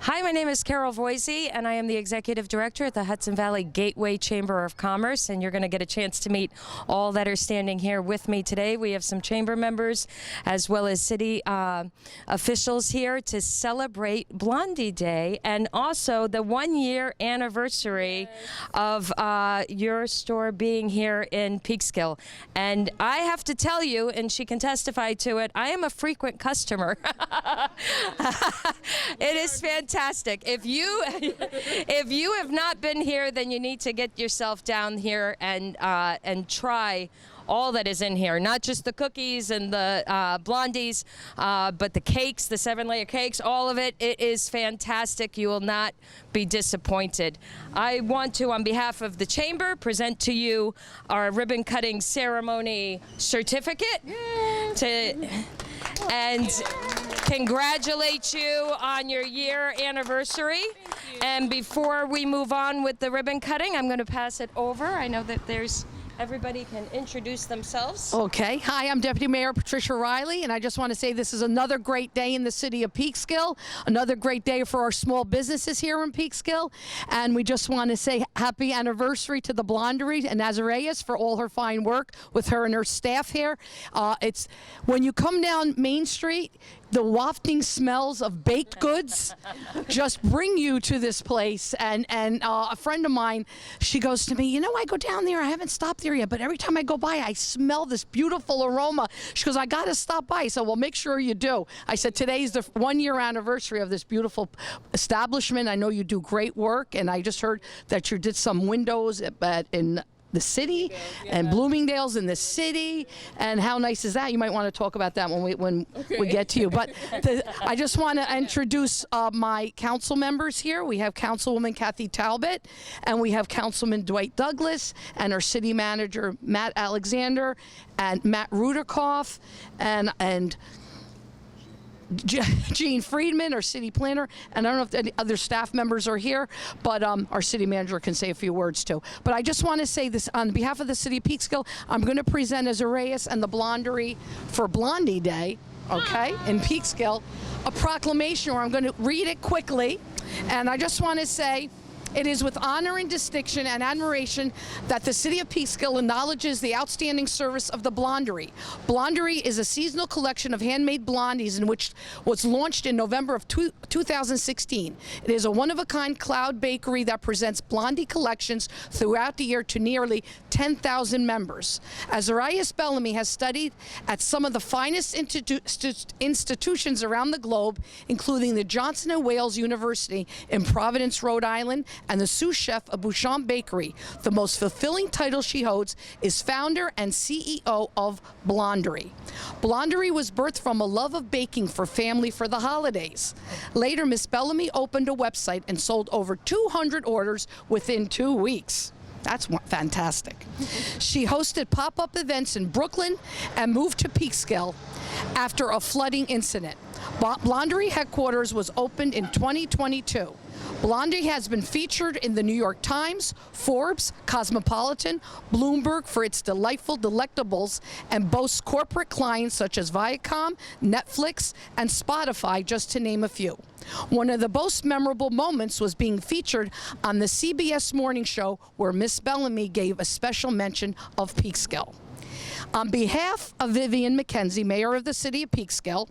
Hi, my name is Carol Voisey, and I am the Executive Director at the Hudson Valley Gateway Chamber of Commerce, and you're going to get a chance to meet all that are standing here with me today. We have some chamber members as well as city officials here to celebrate Blondie Day and also the 1-year anniversary of your store being here in Peekskill. And I have to tell you, and she can testify to it, I am a frequent customer. It is fantastic. If you have not been here, then you need to get yourself down here and try all that is in here, not just the cookies and the blondies, but the cakes, the 7-layer cakes, all of it. It is fantastic. You will not be disappointed. I want to, on behalf of the chamber, present to you our ribbon cutting ceremony certificate and congratulate you on your year anniversary. And before we move on with the ribbon cutting, I'm going to pass it over. I know that everybody can introduce themselves. Okay. Hi, I'm Deputy Mayor Patricia Riley, and I just want to say this is another great day in the city of Peekskill, another great day for our small businesses here in Peekskill, and we just want to say happy anniversary to the Blondery and Azarias for all her fine work with her and her staff here. It's when you come down Main Street, the wafting smells of baked goods just bring you to this place. And a friend of mine, she goes to me, you know, I go down there, I haven't stopped there yet, but every time I go by, I smell this beautiful aroma. She goes, I got to stop by. So, well, make sure you do. I said, today's the 1-year anniversary of this beautiful establishment. I know you do great work, and I just heard that you did some windows in the city and Bloomingdale's in the city, and how nice is that? You might want to talk about that when we get to you. But I just want to introduce my council members here. We have Councilwoman Kathy Talbot, and we have Councilman Dwight Douglas, and our city manager Matt Alexander, and Matt Ruderkoff, and Gene Friedman, our city planner, and I don't know if any other staff members are here, but our city manager can say a few words too. But I just want to say this on behalf of the city of Peekskill. I'm going to present Azarias and the Blondery for Blondie Day, okay, in Peekskill, a proclamation, or I'm going to read it quickly, and I just want to say, it is with honor and distinction and admiration that the city of Peekskill acknowledges the outstanding service of the Blondery. Blondery is a seasonal collection of handmade blondies in which was launched in November of 2016. It is a one-of-a-kind cloud bakery that presents blondie collections throughout the year to nearly 10,000 members. Azarias Bellamy has studied at some of the finest institutions around the globe, including the Johnson & Wales University in Providence, Rhode Island, and the sous chef of Bouchon Bakery. The most fulfilling title she holds is founder and CEO of Blondery. Blondery was birthed from a love of baking for family for the holidays. Later, Miss Bellamy opened a website and sold over 200 orders within 2 weeks. That's fantastic. She hosted pop-up events in Brooklyn and moved to Peekskill after a flooding incident. Blondery headquarters was opened in 2022. Blondie has been featured in the New York Times, Forbes, Cosmopolitan, Bloomberg for its delightful delectables, and boasts corporate clients such as Viacom, Netflix, and Spotify, just to name a few. One of the most memorable moments was being featured on the CBS Morning Show, where Miss Bellamy gave a special mention of Peekskill. On behalf of Vivian McKenzie, Mayor of the City of Peekskill,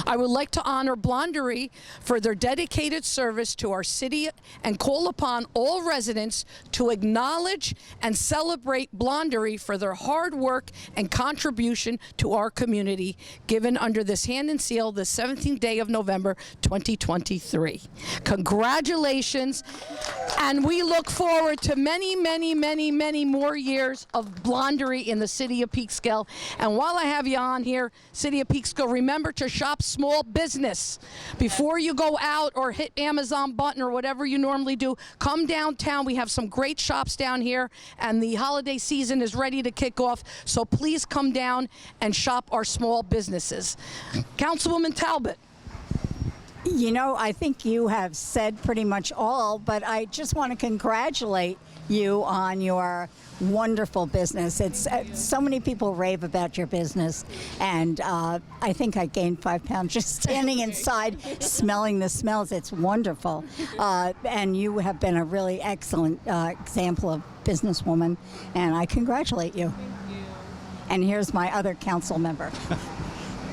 I would like to honor Blondery for their dedicated service to our city and call upon all residents to acknowledge and celebrate Blondery for their hard work and contribution to our community, given under this hand and seal the 17th day of November 2023. Congratulations, and we look forward to many, many, many, many more years of Blondery in the city of Peekskill. And while I have you on here, city of Peekskill, remember to shop small business. Before you go out or hit Amazon button or whatever you normally do, come downtown. We have some great shops down here, and the holiday season is ready to kick off, so please come down and shop our small businesses. Councilwoman Talbot. You know, I think you have said pretty much all, but I just want to congratulate you on your wonderful business. It's so many people rave about your business, and I think I gained 5 pounds just standing inside smelling the smells. It's wonderful, and you have been a really excellent example of businesswoman, and I congratulate you. Thank you. And here's my other council member.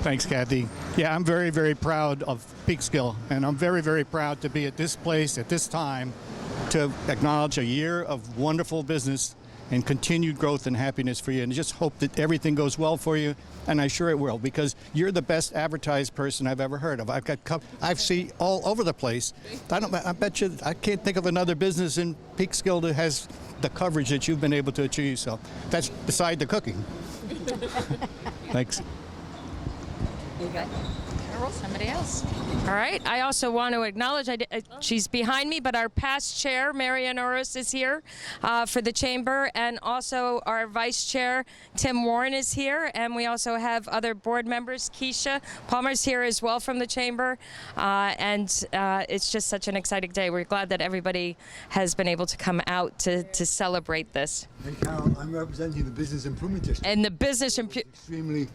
Thanks, Kathy. Yeah, I'm very, very proud of Peekskill, and I'm very, very proud to be at this place at this time to acknowledge a year of wonderful business and continued growth and happiness for you. And just hope that everything goes well for you, and I'm sure it will, because you're the best advertised person I've ever heard of. I've seen all over the place. I bet you I can't think of another business in Peekskill that has the coverage that you've been able to achieve. So that's beside the cooking. Thanks. Somebody else. All right. I also want to acknowledge, she's behind me, but our past chair, Marianne Oros, is here for the chamber, and also our vice chair, Tim Warren, is here, and we also have other board members. Keisha Palmer's here as well from the chamber, and it's just such an exciting day. We're glad that everybody has been able to come out to celebrate this. And Carol, I'm representing the Business Improvement District. And the business extremely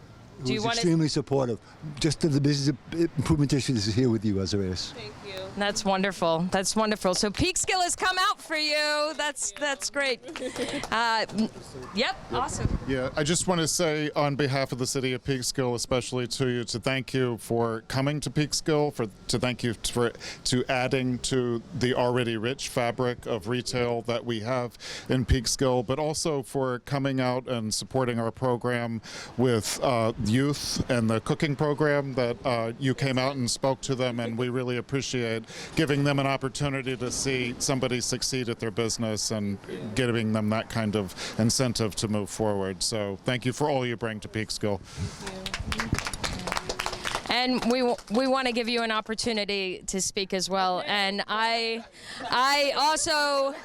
supportive. Just the Business Improvement District is here with you, Azarias. Thank you. That's wonderful. That's wonderful. So Peekskill has come out for you. That's great. Yep. Awesome. Yeah, I just want to say on behalf of the city of Peekskill, especially to you, to thank you for coming to Peekskill, to thank you for adding to the already rich fabric of retail that we have in Peekskill, but also for coming out and supporting our program with youth and the cooking program that you came out and spoke to them, and we really appreciate giving them an opportunity to see somebody succeed at their business and giving them that kind of incentive to move forward. So thank you for all you bring to Peekskill. And we want to give you an opportunity to speak as well. And I also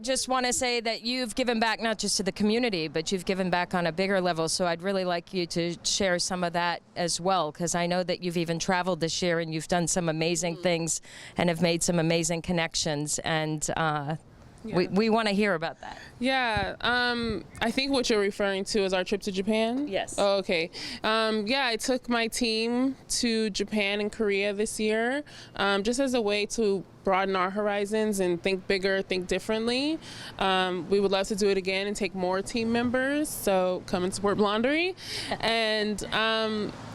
just want to say that you've given back not just to the community, but you've given back on a bigger level. So I'd really like you to share some of that as well, because I know that you've even traveled this year and you've done some amazing things and have made some amazing connections. And we want to hear about that. Yeah, I think what you're referring to is our trip to Japan. Yes. Oh, okay. Yeah, I took my team to Japan and Korea this year, just as a way to broaden our horizons and think bigger, think differently. We would love to do it again and take more team members, so come and support Blondery. And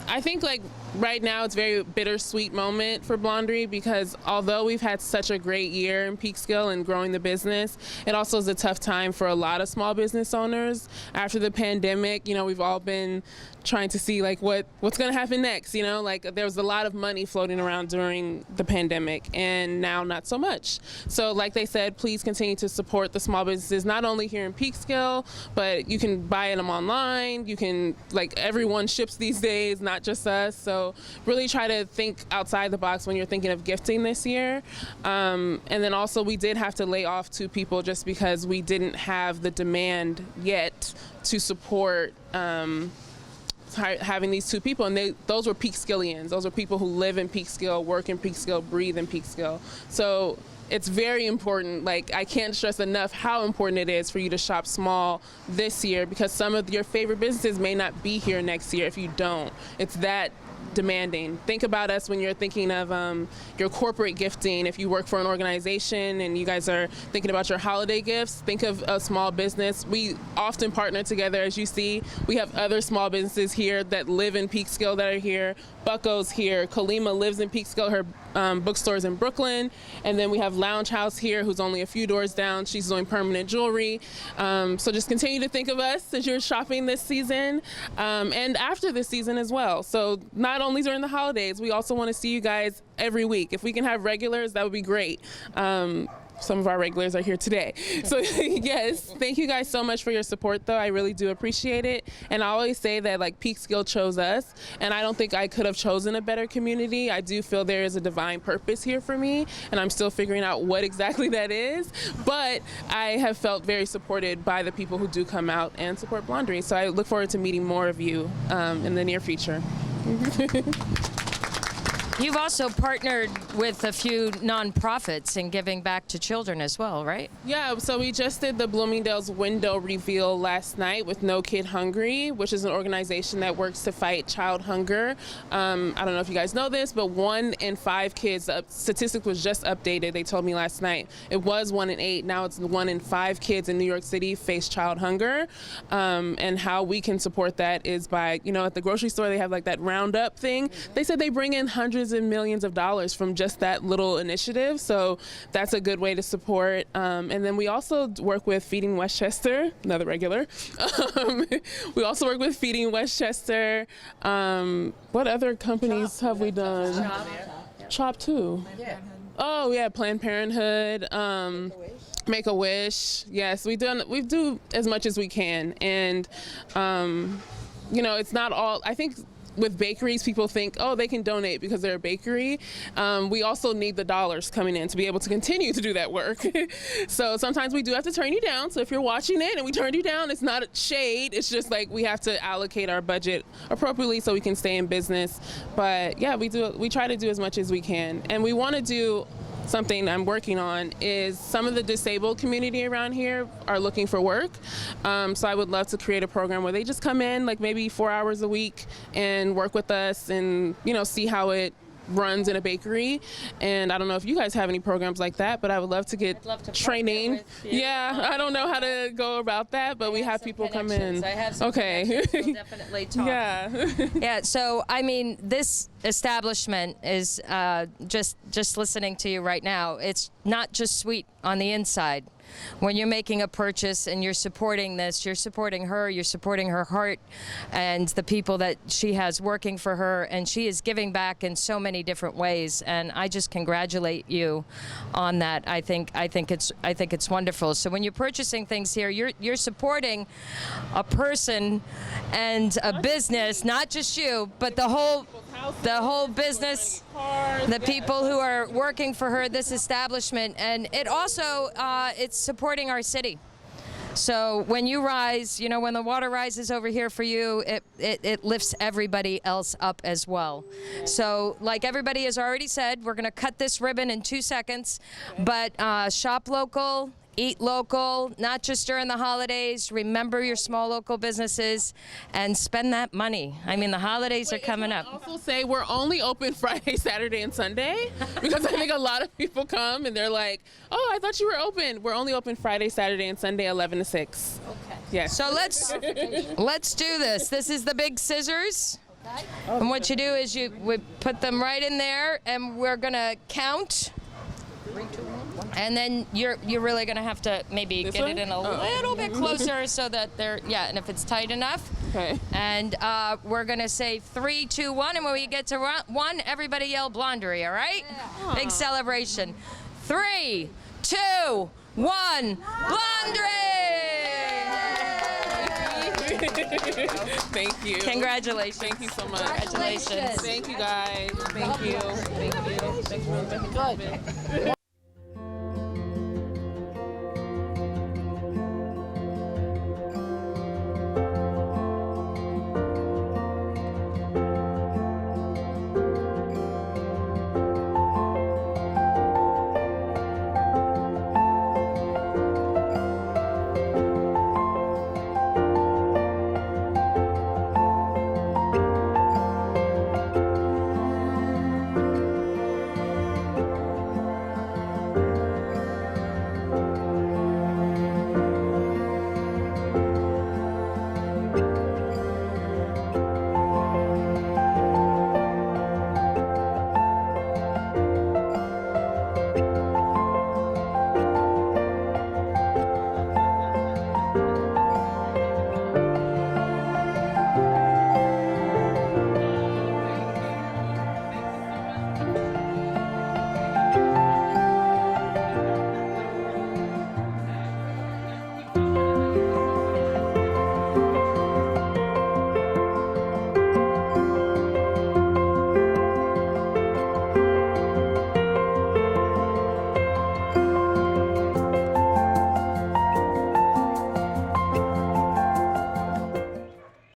I think like right now it's a very bittersweet moment for Blondery, because although we've had such a great year in Peekskill and growing the business, it also is a tough time for a lot of small business owners. After the pandemic, you know, we've all been trying to see like what's going to happen next, you know, like there was a lot of money floating around during the pandemic, and now not so much. So like they said, please continue to support the small businesses, not only here in Peekskill, but you can buy them online. You can, like, everyone ships these days, not just us. So really try to think outside the box when you're thinking of gifting this year. And then also we did have to lay off 2 people just because we didn't have the demand yet to support having these 2 people, and those were Peekskillians. Those are people who live in Peekskill, work in Peekskill, breathe in Peekskill. So it's very important. Like, I can't stress enough how important it is for you to shop small this year, because some of your favorite businesses may not be here next year if you don't. It's that demanding. Think about us when you're thinking of your corporate gifting. If you work for an organization and you guys are thinking about your holiday gifts, think of a small business. We often partner together. As you see, we have other small businesses here that live in Peekskill that are here. Bucko's here. Kalima lives in Peekskill. Her bookstores in Brooklyn. And then we have Lounge House here, who's only a few doors down. She's doing permanent jewelry. So just continue to think of us as you're shopping this season, and after this season as well. So not only during the holidays, we also want to see you guys every week. If we can have regulars, that would be great. Some of our regulars are here today. So yes, thank you guys so much for your support, though. I really do appreciate it. And I always say that, like, Peekskill chose us, and I don't think I could have chosen a better community. I do feel there is a divine purpose here for me, and I'm still figuring out what exactly that is. But I have felt very supported by the people who do come out and support Blondery. So I look forward to meeting more of you in the near future. You've also partnered with a few nonprofits in giving back to children as well, right? Yeah, so we just did the Bloomingdale's window reveal last night with No Kid Hungry, which is an organization that works to fight child hunger. I don't know if you guys know this, but 1 in 5 kids, the statistic was just updated, they told me last night. It was 1 in 8, now it's 1 in 5 kids in New York City face child hunger. And how we can support that is by, at the grocery store they have like that roundup thing. They said they bring in hundreds and millions of dollars from just that little initiative, so that's a good way to support. And then we also work with Feeding Westchester, another regular. We also work with Feeding Westchester. What other companies have we done? Chop too. Oh yeah, Planned Parenthood. Make-A-Wish. Yes, we do as much as we can, and it's not all. I think with bakeries, people think, oh, they can donate because they're a bakery. We also need the dollars coming in to be able to continue to do that work. So sometimes we do have to turn you down. So if you're watching it and we turned you down, it's not shade. It's just like we have to allocate our budget appropriately so we can stay in business. But yeah, we try to do as much as we can, and we want to do. Something I'm working on is some of the disabled community around here are looking for work. So I would love to create a program where they just come in like maybe 4 hours a week and work with us and, see how it runs in a bakery. And I don't know if you guys have any programs like that, but I would love to get training. Yeah, I don't know how to go about that, but we have people come in. I have some connections. We'll definitely talk. Yeah. Yeah, so I mean, this establishment is just listening to you right now. It's not just sweet on the inside. When you're making a purchase and you're supporting this, you're supporting her, you're supporting her heart and the people that she has working for her, and she is giving back in so many different ways, and I just congratulate you on that. I think it's wonderful. So when you're purchasing things here, you're supporting a person and a business, not just you, but the whole business, the people who are working for her, this establishment, and it also it's supporting our city. So when you rise, when the water rises over here for you, it lifts everybody else up as well. So like everybody has already said, we're going to cut this ribbon in 2 seconds, but shop local, eat local, not just during the holidays. Remember your small local businesses and spend that money. I mean, the holidays are coming up. Also say we're only open Friday, Saturday, and Sunday, because I think a lot of people come and they're like, oh, I thought you were open. We're only open Friday, Saturday, and Sunday, 11 to 6. Okay. Yeah. So let's do this. This is the big scissors. And what you do is we put them right in there, and we're gonna count. 3, 2, 1. And then you're really gonna have to maybe get it in a little bit closer so that and if it's tight enough. Okay. And we're gonna say 3, 2, 1, and when we get to 1, everybody yell Blondery, all right? Yeah. Big celebration. 3, 2, 1, Blondery! Thank you. Congratulations. Thank you so much. Congratulations. Thank you, guys. Thank you. Thank you. Good.